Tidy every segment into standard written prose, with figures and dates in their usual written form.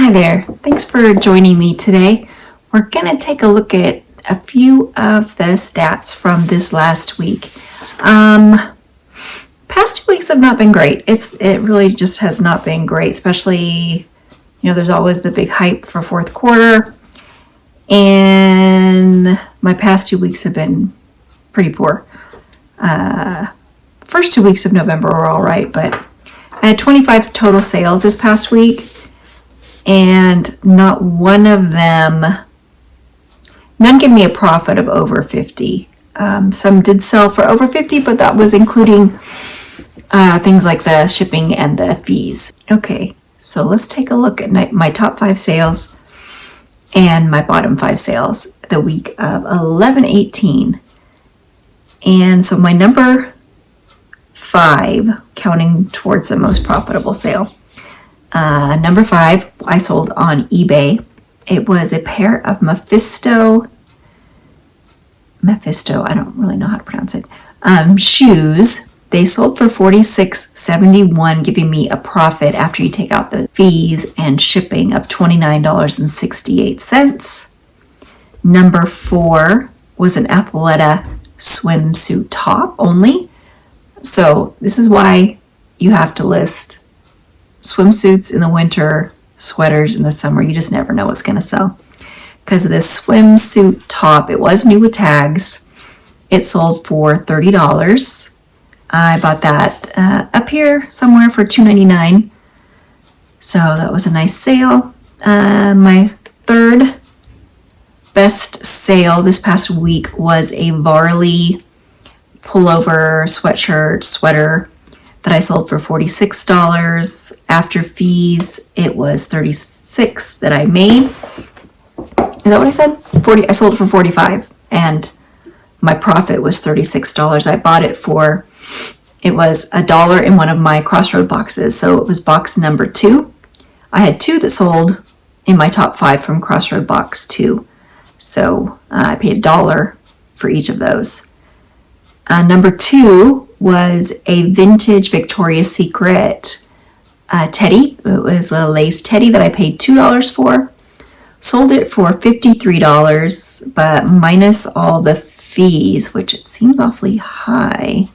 Hi there. Thanks for joining me today. We're going to take a look at a few of the stats from this last week. Past 2 weeks have not been great. It really just has not been great, especially, there's always the big hype for fourth quarter. And my past 2 weeks have been pretty poor. First 2 weeks of November were all right, but I had 25 total sales this past week. And not one of them, none gave me a profit of over 50. Some did sell for over 50, but that was including things like the shipping and the fees. Okay, so let's take a look at my top 5 sales and my bottom 5 sales the week of 11/18. And so my number 5, counting towards the most profitable sale. Number 5, I sold on eBay. It was a pair of Mephisto, I don't really know how to pronounce it, shoes. They sold for $46.71, giving me a profit after you take out the fees and shipping of $29.68. Number 4 was an Athleta swimsuit top only. So this is why you have to list swimsuits in the winter, sweaters in the summer. You just never know what's going to sell. Because of this swimsuit top, it was new with tags. It sold for $30. I bought that up here somewhere for $2.99. So that was a nice sale. My third best sale this past week was a Varley pullover, sweater that I sold for $46. After fees, it was $36 that I made. Is that what I said? I sold it for $45, and my profit was $36. I bought it for, it was $1 in one of my Crossroad boxes, so it was box number 2. I had 2 that sold in my top 5 from Crossroad box 2, so I paid $1 for each of those. Number 2 was a vintage Victoria's Secret teddy. It was a lace teddy that I paid $2 for. Sold it for $53, but minus all the fees, which it seems awfully high,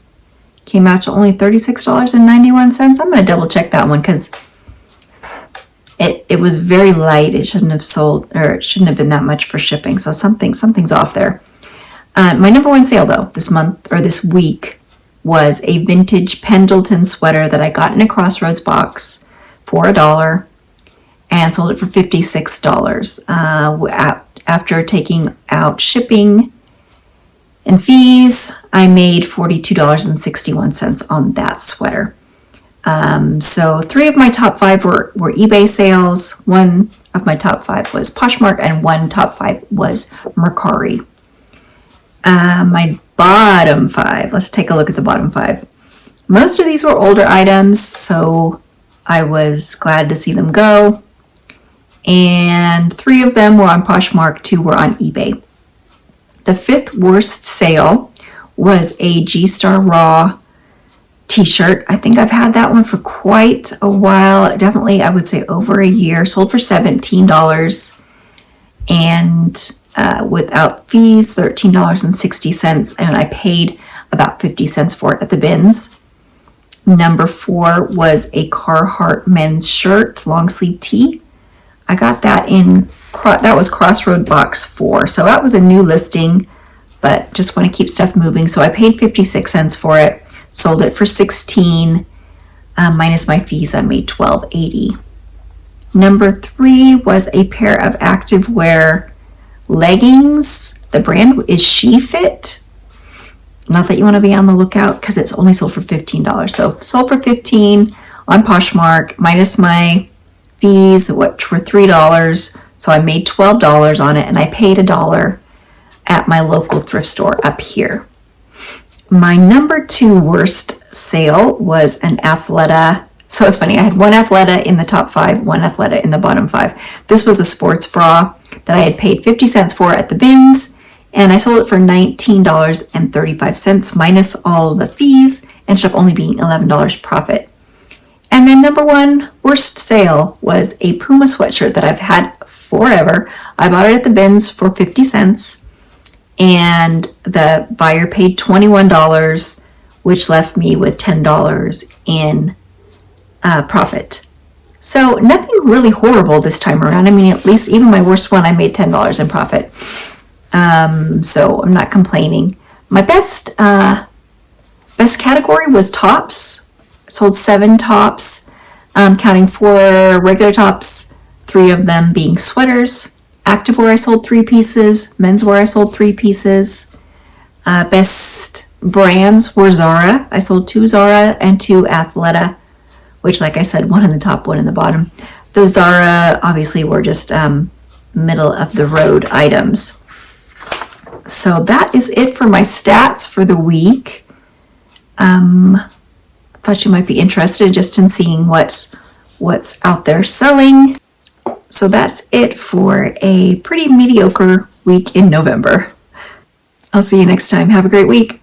came out to only $36.91. I'm going to double check that one because it was very light. It shouldn't have sold, or it shouldn't have been that much for shipping. So something's off there. My number 1 sale though this week was a vintage Pendleton sweater that I got in a Crossroads box for $1 and sold it for $56. After taking out shipping and fees, I made $42.61 on that sweater. So 3 of my top 5 were eBay sales. 1 of my top 5 was Postmark, and 1 top 5 was Mercari. My bottom 5, let's take a look at the bottom 5. Most of these were older items, so I was glad to see them go. And 3 of them were on Poshmark, 2 were on eBay. The 5th worst sale was a G-Star Raw t-shirt. I think I've had that one for quite a while. Definitely, I would say over a year. Sold for $17. And without fees, $13.60, and I paid about 50 cents for it at the bins. Number 4 was a Carhartt men's shirt, long sleeve tee. I got that that was Crossroad box 4, so that was a new listing, but just want to keep stuff moving, so I paid 56 cents for it, sold it for $16, minus my fees, I made $12.80. Number 3 was a pair of activewear leggings. The brand is She Fit. Not that you want to be on the lookout because it's only sold for $15. So sold for $15 on Poshmark, minus my fees, which were $3. So I made $12 on it, and I paid $1 at my local thrift store up here. My number 2 worst sale was an Athleta. So it's funny, I had 1 Athleta in the top 5, 1 Athleta in the bottom 5. This was a sports bra that I had paid 50 cents for at the bins, and I sold it for $19.35 minus all the fees, ended up only being $11 profit. And then number one worst sale was a Puma sweatshirt that I've had forever. I bought it at the bins for 50 cents and the buyer paid $21, which left me with $10 in profit. So nothing really horrible this time around. I mean, at least even my worst one, I made $10 in profit. So I'm not complaining. My best category was tops. I sold 7 tops, counting 4 regular tops, 3 of them being sweaters. Activewear, I sold 3 pieces. Menswear, I sold 3 pieces. Best brands were Zara. I sold 2 Zara and 2 Athleta, which, like I said, 1 in the top, 1 in the bottom. The Zara, obviously, were just middle of the road items. So that is it for my stats for the week. Thought you might be interested just in seeing what's out there selling. So that's it for a pretty mediocre week in November. I'll see you next time. Have a great week.